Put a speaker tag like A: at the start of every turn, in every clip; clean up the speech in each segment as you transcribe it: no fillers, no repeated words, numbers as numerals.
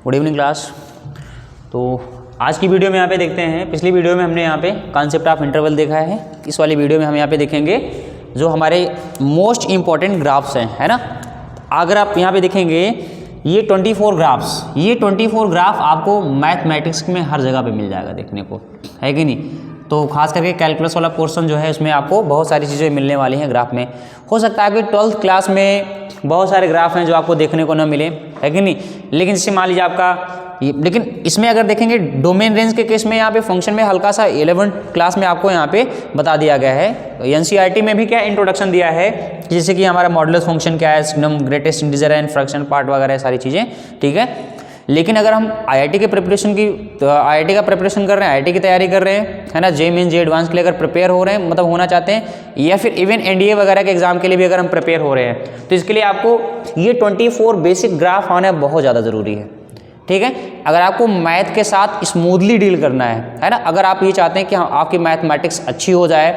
A: Good evening class. तो आज की वीडियो में यहाँ पे देखते हैं, पिछली वीडियो में हमने यहाँ पे कॉन्सेप्ट ऑफ इंटरवल देखा है। इस वाली वीडियो में हम यहाँ पे देखेंगे जो हमारे मोस्ट इम्पॉर्टेंट ग्राफ्स हैं, है ना। अगर आप यहाँ पे देखेंगे ये 24 ग्राफ्स, ये 24 ग्राफ आपको मैथमेटिक्स में हर जगह पे मिल जाएगा देखने को, है कि नहीं। तो खास करके कैलकुलस वाला पोर्शन जो है उसमें आपको बहुत सारी चीज़ें मिलने वाली हैं ग्राफ में। हो सकता है कि 12th क्लास में बहुत सारे ग्राफ हैं जो आपको देखने को ना मिले, है कि नहीं। लेकिन जैसे मान लीजिए आपका लेकिन इसमें अगर देखेंगे डोमेन रेंज के केस में यहाँ पे फंक्शन में हल्का सा 11th क्लास में आपको यहाँ पे बता दिया गया है। एनसीईआरटी में भी क्या इंट्रोडक्शन दिया है, जैसे कि हमारा मॉडुलस फंक्शन क्या है, signum, greatest integer and fraction part वगैरह सारी चीज़ें, ठीक है। लेकिन अगर हम आईआईटी के प्रिपरेशन की आईआईटी का प्रिपरेशन कर रहे हैं, आईआईटी की तैयारी कर रहे हैं, है ना, जे मेन जे एडवांस के लिए अगर प्रिपेयर हो रहे हैं, मतलब होना चाहते हैं, या फिर इवन एनडीए वगैरह के एग्जाम के लिए भी अगर हम प्रिपेयर हो रहे हैं, तो इसके लिए आपको ये 24 बेसिक ग्राफ आना बहुत ज़्यादा ज़रूरी है, ठीक है। अगर आपको मैथ के साथ स्मूथली डील करना है ना, अगर आप ये चाहते हैं कि आपकी मैथमेटिक्स अच्छी हो जाए,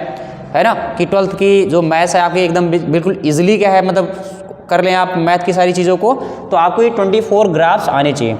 A: है ना, कि 12th की जो मैथ्स है आपकी एकदम बिल्कुल ईजिली क्या है, मतलब कर लें आप मैथ की सारी चीज़ों को, तो आपको ये 24 ग्राफ्स आने चाहिए।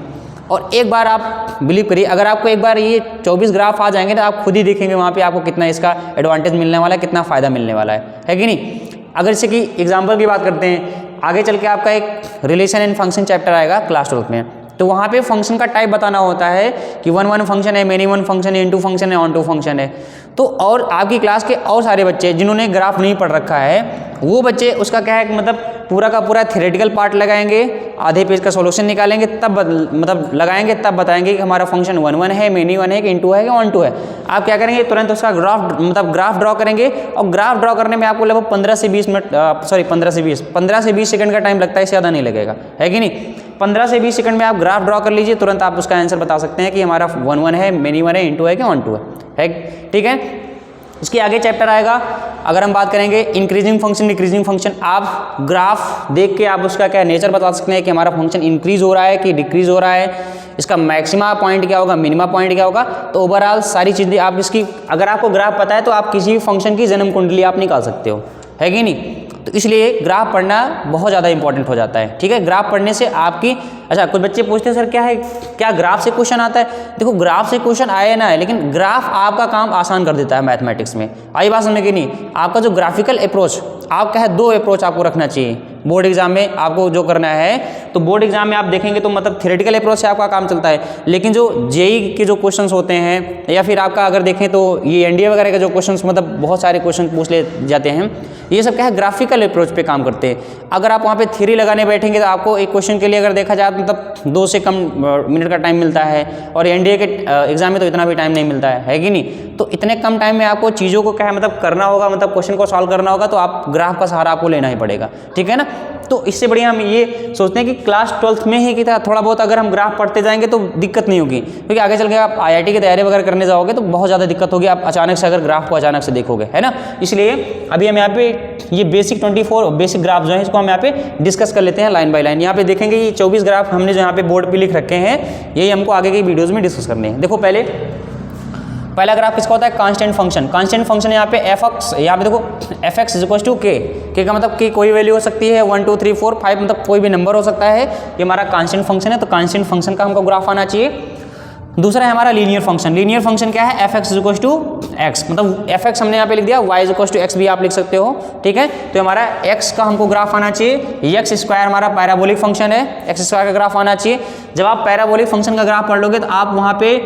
A: और एक बार आप बिलीव करिए, अगर आपको एक बार ये 24 ग्राफ आ जाएंगे तो आप खुद ही देखेंगे वहाँ पे आपको कितना इसका एडवांटेज मिलने वाला है, कितना फ़ायदा मिलने वाला है कि नहीं। अगर जैसे कि एग्जाम्पल की बात करते हैं, आगे चल के आपका एक रिलेशन एंड फंक्शन चैप्टर आएगा क्लास 12th में, तो वहाँ पे फंक्शन का टाइप बताना होता है कि 1 फंक्शन है, मेनी वन फंक्शन है, इनटू फंक्शन है, ऑन टू फंक्शन है। तो और आपकी क्लास के और सारे बच्चे जिन्होंने ग्राफ नहीं पढ़ रखा है, वो बच्चे उसका क्या है, मतलब पूरा का पूरा थ्योरेटिकल पार्ट लगाएंगे, आधे पेज का सॉल्यूशन निकालेंगे, तब मतलब लगाएंगे, तब बताएंगे कि हमारा फंक्शन 1 है, मेनी वन है, कि इनटू है, कि ऑन टू है। आप क्या करेंगे, तुरंत उसका ग्राफ ड्रॉ करेंगे, और ग्राफ ड्रॉ करने में आपको लगभग 15 से 20 सेकंड का टाइम लगता है, इससे ज़्यादा नहीं लगेगा, है कि नहीं। 15 से 20 सेकंड में आप ग्राफ ड्रॉ कर लीजिए, तुरंत आप उसका आंसर बता सकते हैं कि हमारा 1 है, मेनी वन है, इनटू है, कि ऑन टू है, ठीक है। इसके आगे चैप्टर आएगा, अगर हम बात करेंगे इंक्रीजिंग फंक्शन, डिक्रीजिंग फंक्शन। आप ग्राफ देख के आप उसका क्या नेचर बता सकते हैं कि हमारा फंक्शन इंक्रीज हो रहा है कि डिक्रीज हो रहा है, इसका मैक्सिमा पॉइंट क्या होगा, मिनिमा पॉइंट क्या होगा। तो ओवरऑल सारी चीज़ें आप इसकी, अगर आपको ग्राफ पता है तो आप किसी भी फंक्शन की जन्म कुंडली आप निकाल सकते हो, है कि नहीं। तो इसलिए ग्राफ पढ़ना बहुत ज़्यादा इंपॉर्टेंट हो जाता है, ठीक है। ग्राफ पढ़ने से आपकी, अच्छा कुछ बच्चे पूछते हैं सर क्या है, क्या ग्राफ से क्वेश्चन आता है। देखो ग्राफ से क्वेश्चन आए ना है, लेकिन ग्राफ आपका काम आसान कर देता है मैथमेटिक्स में। आई बात समझ में कि नहीं। आपका जो ग्राफिकल अप्रोच, आपका है 2 अप्रोच आपको रखना चाहिए बोर्ड एग्जाम में। आपको जो करना है तो बोर्ड एग्जाम में आप देखेंगे तो मतलब थ्योरेटिकल अप्रोच से आपका काम चलता है, लेकिन जो जेई के जो क्वेश्चंस होते हैं, या फिर आपका अगर देखें तो ये एनडीए वगैरह के जो क्वेश्चंस, मतलब बहुत सारे क्वेश्चन पूछ ले जाते हैं, ये सब क्या है, ग्राफिकल अप्रोच पे काम करते हैं। अगर आप वहाँ पे थ्योरी लगाने बैठेंगे तो आपको एक क्वेश्चन के लिए अगर देखा जाए मतलब 2 से कम मिनट का टाइम मिलता है, और एनडीए के एग्जाम में तो इतना भी टाइम नहीं मिलता है कि नहीं। तो इतने कम टाइम में आपको चीज़ों को क्या है, मतलब करना होगा, मतलब क्वेश्चन को सॉल्व करना होगा, तो आप ग्राफ का सहारा आपको लेना ही पड़ेगा, ठीक है ना। तो इससे बढ़िया हम ये सोचते हैं कि क्लास 12th में ही कि थोड़ा बहुत अगर हम ग्राफ पढ़ते जाएंगे तो दिक्कत नहीं होगी, क्योंकि आगे चल के आप आईआईटी की तैयारी वगैरह करने जाओगे तो बहुत ज़्यादा दिक्कत होगी, आप अचानक से अगर ग्राफ को अचानक से देखोगे, है ना। इसलिए अभी हम यहाँ पे ये बेसिक 24 बेसिक ग्राफ जो है इसको हम यहाँ पे डिस्कस कर लेते हैं लाइन बाय लाइन। यहाँ पे देखेंगे ये 24 ग्राफ हमने जो यहाँ पे बोर्ड पे लिख रखे हैं, यही हमको आगे की वीडियोज़ में डिस्कस करने हैं। देखो पहला ग्राफ किसका होता है, कांस्टेंट फंक्शन। कांस्टेंट फंक्शन यहाँ पे एफ, यहाँ पे देखो f x is equal to के का मतलब कि कोई वैल्यू हो सकती है, 1 2 3 4 5, मतलब कोई भी नंबर हो सकता है। ये हमारा कांस्टेंट फंक्शन है, तो कांस्टेंट फंक्शन का हमको ग्राफ आना चाहिए। दूसरा है हमारा लीनियर फंक्शन। लीनियर फंक्शन क्या है, f x is equal to x, मतलब एफ एक्स हमने यहाँ पे लिख दिया, y is equal to x भी आप लिख सकते हो, ठीक है। तो हमारा एक्स का हमको ग्राफ आना चाहिए। एक्स स्क्वायर हमारा पैराबोलिक फंक्शन है, एक्स स्क्वायर का ग्राफ आना चाहिए। जब आप पैराबोलिक फंक्शन का ग्राफ पढ़ लोगे तो आप वहाँ पे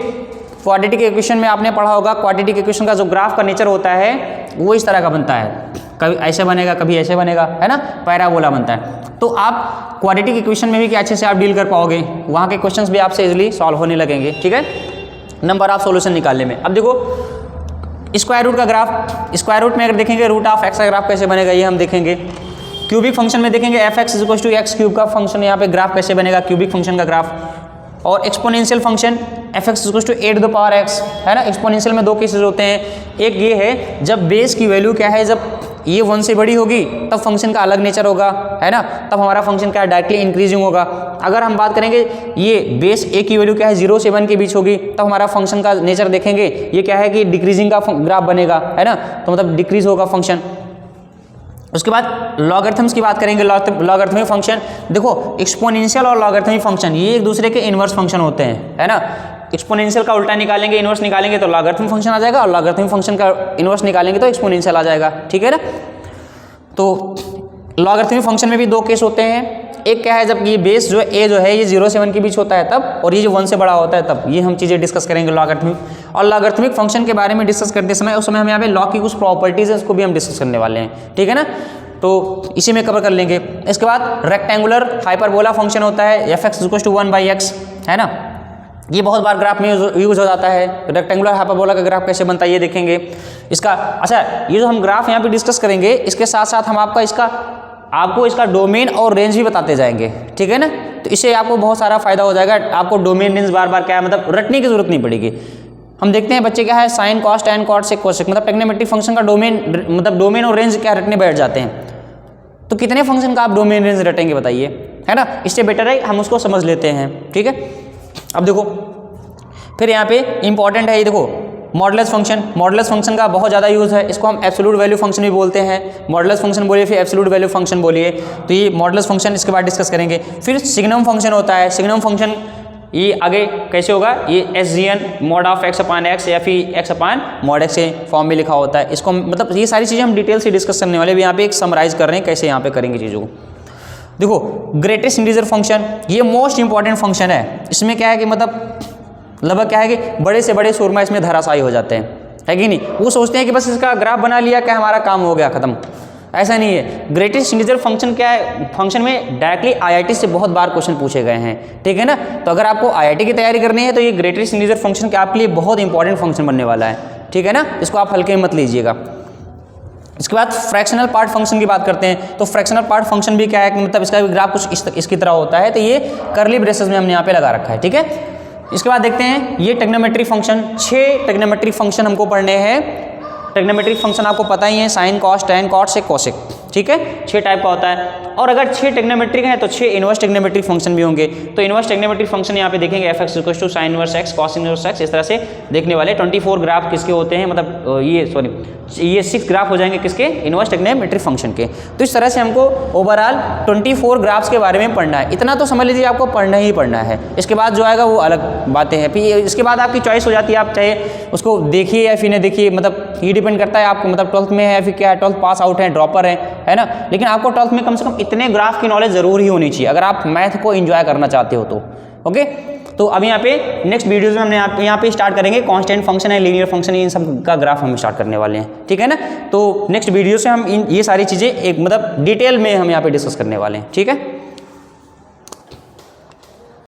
A: क्वाड्रेटिक इक्वेशन में आपने पढ़ा होगा, क्वाड्रेटिक इक्वेशन का जो ग्राफ का नेचर होता है वो इस तरह का बनता है, कभी ऐसे बनेगा कभी ऐसे बनेगा, है ना, पैराबोला बनता है। तो आप क्वाड्रेटिक इक्वेशन में भी क्या अच्छे से आप डील कर पाओगे, वहाँ के क्वेश्चंस भी आपसे इजीली सॉल्व होने लगेंगे, ठीक है, नंबर ऑफ सॉल्यूशन निकालने में। अब देखो स्क्वायर रूट का ग्राफ, स्क्वायर रूट में अगर देखेंगे रूट ऑफ एक्स का ग्राफ कैसे बनेगा ये हम देखेंगे। क्यूबिक फंक्शन में देखेंगे f x is equal to x cube का फंक्शन, यहाँ पे ग्राफ कैसे बनेगा, क्यूबिक फंक्शन का ग्राफ। और exponential function f x equal to 8 to power x, है ना। एक्सपोनेंशियल में 2 केसेस होते हैं, एक ये है जब बेस की वैल्यू क्या है, जब ये 1 से बड़ी होगी तब फंक्शन का अलग नेचर होगा, है ना, तब हमारा फंक्शन क्या है, डायरेक्टली इंक्रीजिंग होगा। अगर हम बात करेंगे ये बेस ए की वैल्यू क्या है, 0 से 1 के बीच होगी, तब हमारा फंक्शन का नेचर देखेंगे, ये क्या है कि डिक्रीजिंग का ग्राफ बनेगा, है ना, तो मतलब डिक्रीज होगा फंक्शन। उसके बाद लॉगरिथम्स की बात करेंगे। लॉगरिथमिक फंक्शन देखो, एक्सपोनेंशियल और लॉगरिथमिक फंक्शन ये एक दूसरे के इनवर्स फंक्शन होते हैं, है ना। एक्सपोनेंशियल का उल्टा निकालेंगे, इनवर्स निकालेंगे तो लॉगरिथमिक फंक्शन आ जाएगा, और लॉगरिथमिक फंक्शन का इनवर्स निकालेंगे तो एक्सपोनेंशियल आ जाएगा, ठीक है ना। तो लॉगरिथमिक फंक्शन में भी दो केस होते हैं। एक क्या है, जब ये बेस जो ए जो है ये 0 से 1 के बीच होता है तब, और ये जो 1 से बड़ा होता है तब। ये हम चीज़ें डिस्कस करेंगे लॉगरिथमिक और लॉगरिथमिक फंक्शन के बारे में डिस्कस करते समय। उस समय हम यहाँ पे लॉग की कुछ प्रॉपर्टीज है उसको भी हम डिस्कस करने वाले हैं, ठीक है ना। तो इसी में कवर कर लेंगे। इसके बाद रेक्टेंगुलर हाइपरबोला फंक्शन होता है fx = 1/x, है ना। ये बहुत बार ग्राफ में यूज हो जाता है। रेक्टेंगुलर हाइपरबोला का ग्राफ कैसे बनता है ये देखेंगे। इसका अच्छा, ये जो हम ग्राफ यहाँ पे डिस्कस करेंगे इसके साथ साथ हम आपको इसका डोमेन और रेंज भी बताते जाएंगे, ठीक है ना। तो इससे आपको बहुत सारा फायदा हो जाएगा। आपको डोमेन रेंज बार बार क्या है मतलब रटने की जरूरत नहीं पड़ेगी। हम देखते हैं बच्चे क्या है sine cos tan cot sec cosec, मतलब ट्रिग्नोमेट्रिक फंक्शन का डोमेन और रेंज क्या रटने बैठ जाते हैं। तो कितने फंक्शन का आप डोमेन रेंज रटेंगे बताइए, है ना। इससे बेटर है हम उसको समझ लेते हैं, ठीक है। अब देखो फिर यहाँ पे इंपॉर्टेंट है, ये देखो मॉडुलस फंक्शन। मॉडुलस फंक्शन का बहुत ज़्यादा यूज़ है, इसको हम एब्सोल्यूट वैल्यू फंक्शन भी बोलते हैं। मॉडुलस फंक्शन बोलिए फिर एब्सोल्यूट वैल्यू फंक्शन बोलिए, तो ये मॉडुलस फंक्शन इसके बाद डिस्कस करेंगे। फिर सिग्नम फंक्शन होता है। सिग्नम फंक्शन ये आगे कैसे होगा, ये SGN mod of x/x या फिर x/mod x के फॉर्म में लिखा होता है। इसको मतलब ये सारी चीज़ें हम डिटेल से डिस्कस करने वाले, यहाँ पे एक समराइज कर रहे हैं कैसे यहाँ पे करेंगे चीज़ों को। देखो ग्रेटेस्ट इंटीजर फंक्शन ये मोस्ट इंपॉर्टेंट फंक्शन है। इसमें क्या है कि मतलब लगभग क्या है कि बड़े से बड़े सुरमा इसमें धराशायी हो जाते हैं, है कि नहीं। वो सोचते हैं कि बस इसका ग्राफ बना लिया क्या हमारा काम हो गया खत्म। ऐसा नहीं है। ग्रेटेस्ट इंटीजर फंक्शन क्या है, फंक्शन में डायरेक्टली IIT से बहुत बार क्वेश्चन पूछे गए हैं, ठीक है ना। तो अगर आपको IIT की तैयारी करनी है तो ये ग्रेटेस्ट इंटीजर फंक्शन क्या आपके लिए बहुत इंपॉर्टेंट फंक्शन बनने वाला है, ठीक है ना। इसको आप हल्के में मत लीजिएगा। इसके बाद फ्रैक्शनल पार्ट फंक्शन की बात करते हैं। तो फ्रैक्शनल पार्ट फंक्शन भी क्या है कि मतलब इसका भी ग्राफ कुछ इसकी तरह होता है। तो ये कर्ली ब्रेसेस में हमने यहाँ पे लगा रखा है, ठीक है। इसके बाद देखते हैं ये ट्रिग्नोमेट्रिक फंक्शन। 6 ट्रिग्नोमेट्रिक फंक्शन हमको पढ़ने हैं। ट्रिग्नोमेट्रिक फंक्शन आपको पता ही है, sine cos tan cot sec cosec, ठीक है। 6 टाइप का होता है। और अगर 6 ट्रिग्नोमेट्रिक है तो 6 इनवर्स ट्रिग्नोमेट्रिक फंक्शन भी होंगे। तो इनवर्स ट्रिग्नोमेट्रिक फंक्शन यहाँ पे देखेंगे fx = sin inverse x cos inverse x, इस तरह से देखने वाले 24 ग्राफ किसके होते हैं, मतलब ये 6 ग्राफ हो जाएंगे किसके, इनवर्स ट्रिग्नोमेट्रिक फंक्शन के। तो इस तरह से हमको ओवरऑल 24 ग्राफ्स के बारे में पढ़ना है। इतना तो समझ लीजिए आपको पढ़ना ही पढ़ना है। इसके बाद जो आएगा वो अलग बातें हैं। फिर इसके बाद आपकी चॉइस हो जाती है, आप चाहे उसको देखिए या फिर नहीं देखिए, मतलब ये डिपेंड करता है आपको मतलब 12th में है या फिर क्या है, 12th पास आउट है, ड्रॉपर है ना। लेकिन आपको 12th में कम से कम इतने ग्राफ की नॉलेज जरूर ही होनी चाहिए अगर आप मैथ को एंजॉय करना चाहते हो तो, ओके। तो अब यहाँ पे नेक्स्ट वीडियोस में हमने यहाँ पे स्टार्ट करेंगे कांस्टेंट फंक्शन है, लीनियर फंक्शन है, इन सब का ग्राफ हम स्टार्ट करने वाले हैं, ठीक है ना। तो नेक्स्ट वीडियो से हम ये सारी चीज़ें एक मतलब डिटेल में हम यहाँ पे डिस्कस करने वाले हैं, ठीक है।